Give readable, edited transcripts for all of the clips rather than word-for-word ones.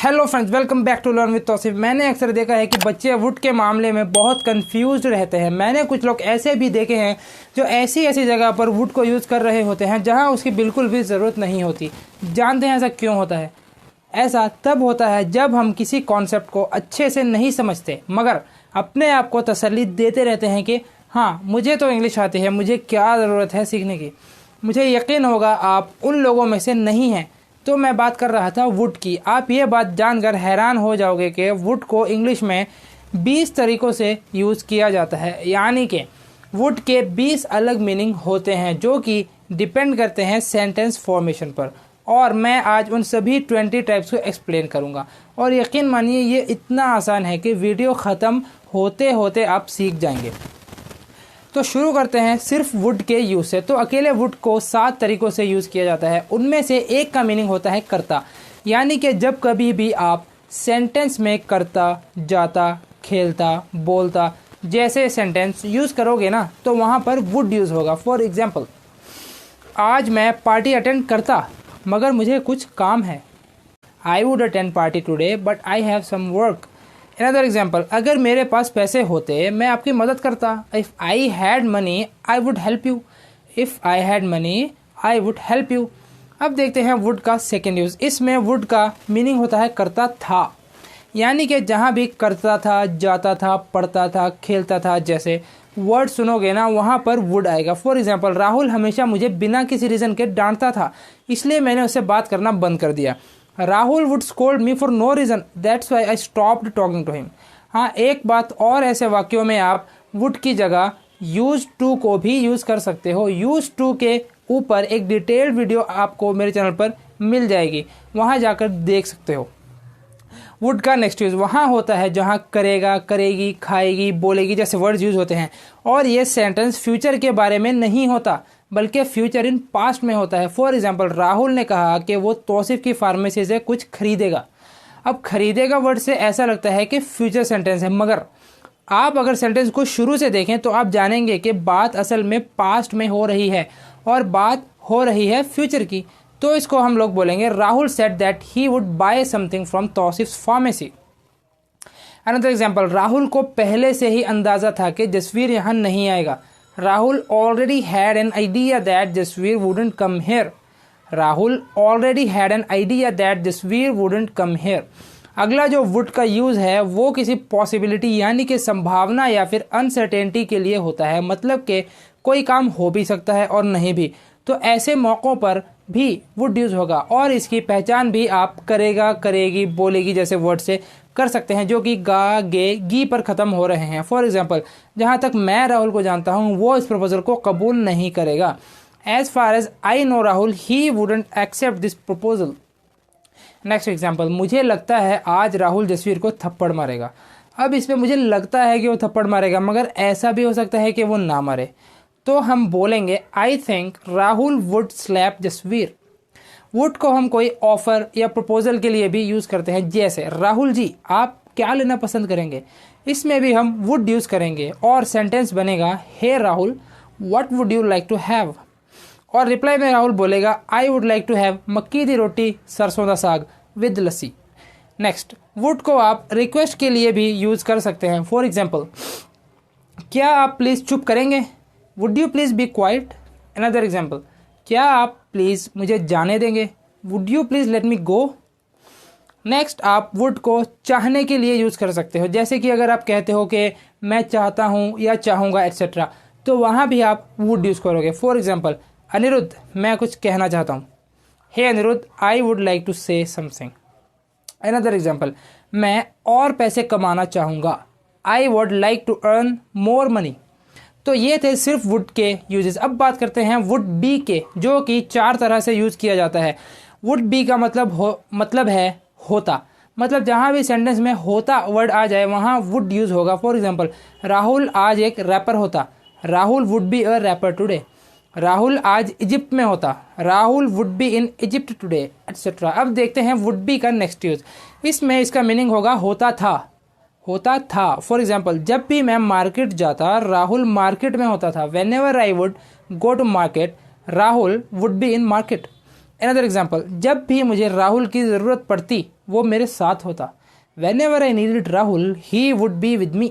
Hello friends, welcome back to learn with Tauseef. मैंने अक्सर देखा है कि बच्चे वुड के मामले में बहुत कंफ्यूज्ड रहते हैं। मैंने कुछ लोग ऐसे भी देखे हैं जो ऐसी ऐसी जगह पर वुड को यूज़ कर रहे होते हैं जहां उसकी बिल्कुल भी ज़रूरत नहीं होती। जानते हैं ऐसा क्यों होता है? ऐसा तब होता है जब हम किसी कॉन्सेप्ट को अच्छे से नहीं समझते, मगर अपने आप को तसल्ली देते रहते हैं कि हाँ, मुझे तो इंग्लिश आती है, मुझे क्या ज़रूरत है सीखने की। मुझे यकीन होगा आप उन लोगों में से नहीं हैं। तो मैं बात कर रहा था वुड की। आप ये बात जानकर हैरान हो जाओगे कि वुड को इंग्लिश में 20 तरीक़ों से यूज़ किया जाता है, यानी कि वुड के 20 अलग मीनिंग होते हैं जो कि डिपेंड करते हैं सेंटेंस फॉर्मेशन पर। और मैं आज उन सभी 20 टाइप्स को एक्सप्लेन करूँगा। और यकीन मानिए ये इतना आसान है कि वीडियो ख़त्म होते होते आप सीख जाएंगे। तो शुरू करते हैं सिर्फ वुड के यूज़ से। तो अकेले वुड को 7 तरीक़ों से यूज़ किया जाता है। उनमें से एक का मीनिंग होता है करता, यानी कि जब कभी भी आप सेंटेंस में करता, जाता, खेलता, बोलता जैसे सेंटेंस यूज़ करोगे ना, तो वहाँ पर वुड यूज़ होगा। फॉर एग्ज़ाम्पल, आज मैं पार्टी अटेंड करता मगर मुझे कुछ काम है। I would attend party today but I have some work. Another example, अगर मेरे पास पैसे होते मैं आपकी मदद करता। If I had money I would help you. If I had money I would help you. अब देखते हैं वुड का सेकेंड यूज़। इसमें वुड का मीनिंग होता है करता था, यानी कि जहाँ भी करता था, जाता था, पढ़ता था, खेलता था जैसे वर्ड सुनोगे ना, वहाँ पर वुड आएगा। फॉर एग्जाम्पल, राहुल हमेशा मुझे बिना किसी रीज़न के डांटता था, इसलिए मैंने उससे बात करना बंद कर दिया। Rahul would scold me for no reason, that's why I stopped talking to him. हाँ, एक बात और, ऐसे वाक्यों में आप वुड की जगह यूज टू को भी यूज़ कर सकते हो। यूज टू के ऊपर एक डिटेल्ड वीडियो आपको मेरे चैनल पर मिल जाएगी, वहाँ जाकर देख सकते हो। वुड का नेक्स्ट यूज़ वहाँ होता है जहाँ करेगा, करेगी, खाएगी, बोलेगी जैसे वर्ड्स यूज़ होते हैं। और ये सेंटेंस फ्यूचर के बारे में नहीं होता, बल्कि फ्यूचर इन पास्ट में होता है। फॉर एग्जांपल, राहुल ने कहा कि वो तौसीफ की फार्मेसी से कुछ खरीदेगा। अब खरीदेगा वर्ड से ऐसा लगता है कि फ्यूचर सेंटेंस है, मगर आप अगर सेंटेंस को शुरू से देखें तो आप जानेंगे कि बात असल में पास्ट में हो रही है और बात हो रही है फ्यूचर की। तो इसको हम लोग बोलेंगे Rahul said that he would buy something from Tauseef's pharmacy. Another example, Rahul को पहले से ही अंदाज़ा था कि जसवीर यहाँ नहीं आएगा। Rahul already had an idea that Jasveer wouldn't come here. Rahul already had an idea that Jasveer wouldn't come here. अगला जो वुड का यूज़ है वो किसी पॉसिबिलिटी यानी कि संभावना या फिर अनसर्टेनिटी के लिए होता है। मतलब कि कोई काम हो भी सकता है और नहीं भी, तो ऐसे मौक़ों पर भी वुड यूज़ होगा। और इसकी पहचान भी आप करेगा, करेगी, बोलेगी जैसे वर्ड से कर सकते हैं जो कि गा, गे, गी पर ख़त्म हो रहे हैं। फॉर एग्जांपल, जहाँ तक मैं राहुल को जानता हूँ वो इस प्रपोजल को कबूल नहीं करेगा। As far as I know Rahul he wouldn't accept this proposal. Next example, मुझे लगता है आज राहुल जसवीर को थप्पड़ मारेगा। अब इसमें मुझे लगता है कि वो थप्पड़ मारेगा, मगर ऐसा भी हो सकता है कि वो ना मारे, तो हम बोलेंगे I think Rahul would slap Jasveer. Would को हम कोई ऑफ़र या प्रपोजल के लिए भी यूज़ करते हैं, जैसे राहुल जी आप क्या लेना पसंद करेंगे। इसमें भी हम वुड यूज़ करेंगे और सेंटेंस बनेगा hey Rahul what would you like to have. और रिप्लाई में राहुल बोलेगा I would like to have makki di रोटी सरसों दा साग विद लस्सी। नेक्स्ट, वुड को आप रिक्वेस्ट के लिए भी यूज़ कर सकते हैं। फॉर एग्जाम्पल, क्या आप प्लीज़ चुप करेंगे, would you please be quite. Another example, क्या आप प्लीज़ मुझे जाने देंगे, would you please let me go. Next, आप वुड को चाहने के लिए यूज़ कर सकते हो, जैसे कि अगर आप कहते हो कि मैं चाहता हूँ या चाहूँगा एक्सेट्रा, तो वहाँ भी आप वुड यूज़ करोगे। फॉर एग्जाम्पल, अनिरुद्ध मैं कुछ कहना चाहता हूँ, hey Anirudh I would like to say something. Another example, मैं और पैसे कमाना चाहूँगा, I would like to earn more money. तो ये थे सिर्फ वुड के यूजेस। अब बात करते हैं वुड बी के, जो कि 4 तरह से यूज़ किया जाता है। वुड बी का मतलब है होता। मतलब जहाँ भी सेंटेंस में होता वर्ड आ जाए वहाँ वुड यूज़ होगा। फॉर एग्जांपल, राहुल आज एक रैपर होता, Rahul would be a rapper today. Rahul आज इजिप्ट में होता, Rahul would be in Egypt today etcetera. अब देखते हैं वुड बी का नेक्स्ट यूज़। इसमें इसका मीनिंग होगा होता था, होता था। फॉर एग्जाम्पल, जब भी मैं मार्केट जाता राहुल मार्केट में होता था। Whenever I would go to market Rahul would be in market. Another example, जब भी मुझे राहुल की ज़रूरत पड़ती वो मेरे साथ होता। Whenever I needed Rahul, he would be with me.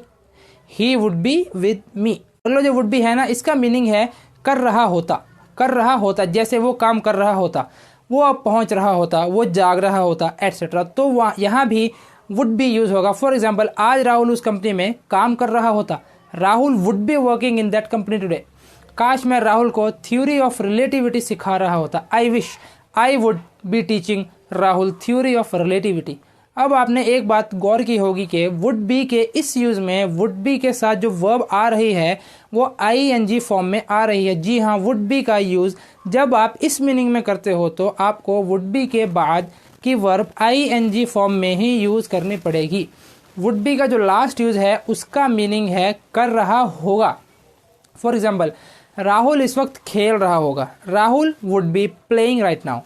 He would be with me। अगला जो would be है ना, इसका मीनिंग है कर रहा होता। कर रहा होता, जैसे वो काम कर रहा होता, वो अब पहुंच रहा होता, वो जाग रहा होता, एटसेट्रा। तो वहाँ यहाँ भी would be यूज़ होगा। फॉर एग्जाम्पल, आज राहुल उस कंपनी में काम कर रहा होता। Rahul would be working in that company today। काश मैं राहुल को थ्योरी ऑफ रिलेटिविटी सिखा रहा होता। I wish I would be teaching Rahul theory of relativity. अब आपने एक बात गौर की होगी कि वुड बी के इस यूज़ में वुड बी के साथ जो वर्ब आ रही है वो ING फॉर्म में आ रही है। जी हाँ, वुड बी का यूज़ जब आप इस मीनिंग में करते हो तो आपको वुड बी के बाद की वर्ब ING फॉर्म में ही यूज़ करनी पड़ेगी। वुड बी का जो लास्ट यूज़ है उसका मीनिंग है कर रहा होगा। फॉर एग्जाम्पल, राहुल इस वक्त खेल रहा होगा। Rahul would be playing right now.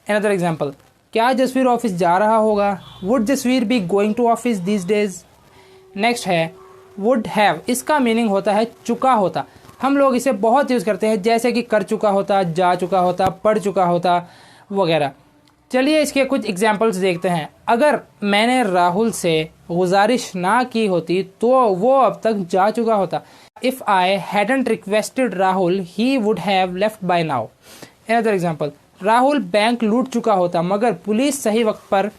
Another example, क्या जसवीर ऑफिस जा रहा होगा। Would Jasveer be going to office these days. Next है वुड हैव। इसका मीनिंग होता है चुका होता। हम लोग इसे बहुत यूज़ करते हैं, जैसे कि कर चुका होता, जा चुका होता, पढ़ चुका होता वगैरह। चलिए इसके कुछ एग्जाम्पल्स देखते हैं। अगर मैंने राहुल से गुजारिश ना की होती तो वो अब तक जा चुका होता। If I hadn't requested Rahul he would have left by now. Another example, Rahul bank लूट चुका होता मगर पुलिस सही वक्त पर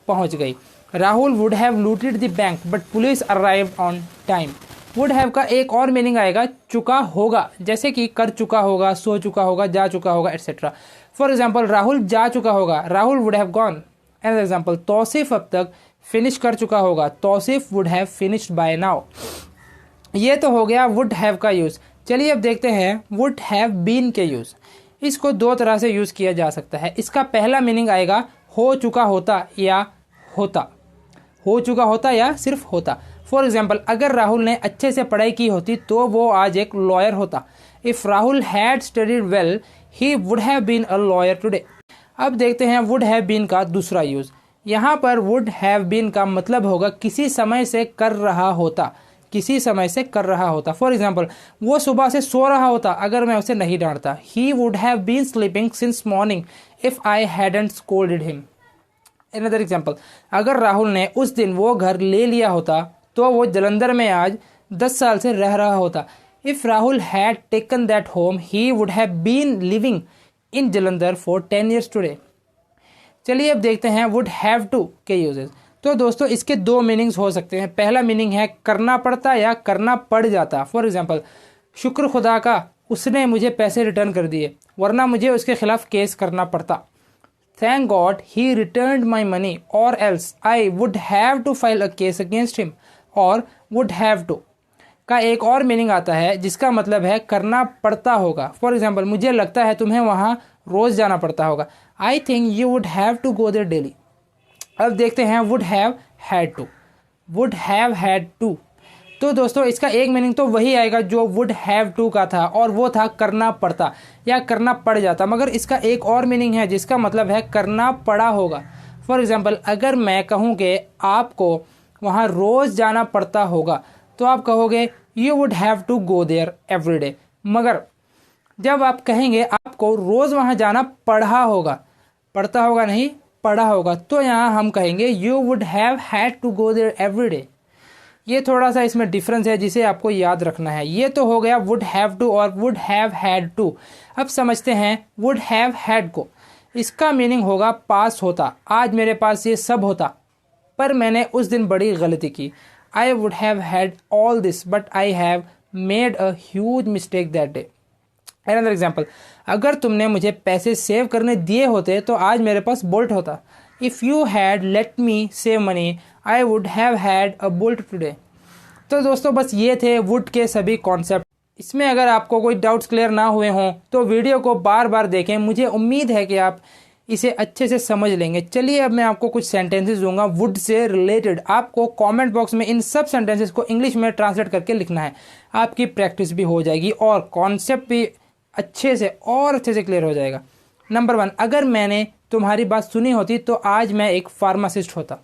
पहुंच गई। Rahul would have looted the bank but police arrived on time. Would have का एक और मीनिंग आएगा चुका होगा, जैसे कि कर चुका होगा, सो चुका होगा, जा चुका होगा, एटसेट्रा। फॉर एग्जाम्पल, राहुल जा चुका होगा, Rahul would have gone. An example, Tauseef अब तक फिनिश कर चुका होगा, Tauseef would have finished by now. ये तो हो गया वुड हैव का यूज़। चलिए अब देखते हैं वुड हैव बीन के यूज़। इसको दो तरह से यूज़ किया जा सकता है। इसका पहला मीनिंग आएगा हो चुका होता या होता। हो चुका होता या सिर्फ होता। फॉर एग्जाम्पल, अगर राहुल ने अच्छे से पढ़ाई की होती तो वो आज एक लॉयर होता। If Rahul had studied well he would have been a lawyer today. अब देखते हैं वुड हैव बीन का दूसरा यूज़। यहाँ पर वुड हैव बीन का मतलब होगा किसी समय से कर रहा होता, किसी समय से कर रहा होता। फॉर एग्जाम्पल, वो सुबह से सो रहा होता अगर मैं उसे नहीं डांटता। He would have been sleeping since morning if I hadn't scolded him. Another example, अगर राहुल ने उस दिन वो घर ले लिया होता तो वो जलंधर में आज 10 साल से रह रहा होता। If Rahul had taken that home he would have been living in Jalandhar for 10 years today. चलिए अब देखते हैं वुड हैव टू के यूजेस। तो दोस्तों इसके दो मीनिंग्स हो सकते हैं। पहला मीनिंग है करना पड़ता या करना पड़ जाता। फॉर एग्जाम्पल, शुक्र खुदा का उसने मुझे पैसे रिटर्न कर दिए वरना मुझे उसके खिलाफ केस करना पड़ता। Thank God he returned my money or else I would have to file a case against him. और वुड हैव टू का एक और मीनिंग आता है जिसका मतलब है करना पड़ता होगा। फॉर एग्जाम्पल, मुझे लगता है तुम्हें वहाँ रोज़ जाना पड़ता होगा। I think you would have to go there daily. अब देखते हैं would have had to. Would have had to. तो दोस्तों इसका एक मीनिंग तो वही आएगा जो वुड हैव टू का था, और वो था करना पड़ता या करना पड़ जाता। मगर इसका एक और मीनिंग है जिसका मतलब है करना पड़ा होगा। फॉर एग्जाम्पल, अगर मैं कहूँ कि आपको वहाँ रोज़ जाना पड़ता होगा तो आप कहोगे you would have to go there every day. मगर जब आप कहेंगे आपको रोज़ वहाँ जाना पड़ा होगा, पड़ता होगा नहीं, पड़ा होगा, तो यहाँ हम कहेंगे you would have had to go there every day. ये थोड़ा सा इसमें डिफरेंस है जिसे आपको याद रखना है। ये तो हो गया वुड हैव टू और वुड हैव हैड टू। अब समझते हैं वुड हैव हैड को। इसका मीनिंग होगा पास होता। आज मेरे पास ये सब होता पर मैंने उस दिन बड़ी गलती की। आई would have had all this but I have made a huge mistake that day. Another example, अगर तुमने मुझे पैसे सेव करने दिए होते तो आज मेरे पास बोल्ट होता। If you had let me save money I would have had a bolt today. तो दोस्तों बस ये थे वुड के सभी कॉन्सेप्ट। इसमें अगर आपको कोई डाउट्स क्लियर ना हुए हों तो वीडियो को बार बार देखें। मुझे उम्मीद है कि आप इसे अच्छे से समझ लेंगे। चलिए अब मैं आपको कुछ सेंटेंसेस दूंगा वुड से रिलेटेड। आपको कमेंट बॉक्स में इन सब सेंटेंसेस को इंग्लिश में ट्रांसलेट करके लिखना है। आपकी प्रैक्टिस भी हो जाएगी और कॉन्सेप्ट भी अच्छे से क्लियर हो जाएगा। नंबर 1, अगर मैंने तुम्हारी बात सुनी होती तो आज मैं एक फार्मासिस्ट होता।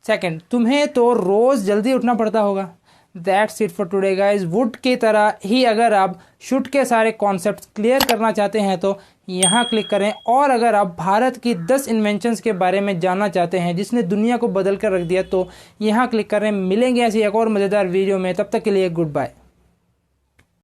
सेकंड, तुम्हें तो रोज़ जल्दी उठना पड़ता होगा। That's it for today guys. Would की तरह ही अगर आप शुड के सारे कॉन्सेप्ट क्लियर करना चाहते हैं तो यहाँ क्लिक करें। और अगर आप भारत की 10 इन्वेंशंस के बारे में जानना चाहते हैं जिसने दुनिया को बदल कर रख दिया तो यहाँ क्लिक करें। मिलेंगे ऐसी एक और मज़ेदार वीडियो में, तब तक के लिए गुड बाय।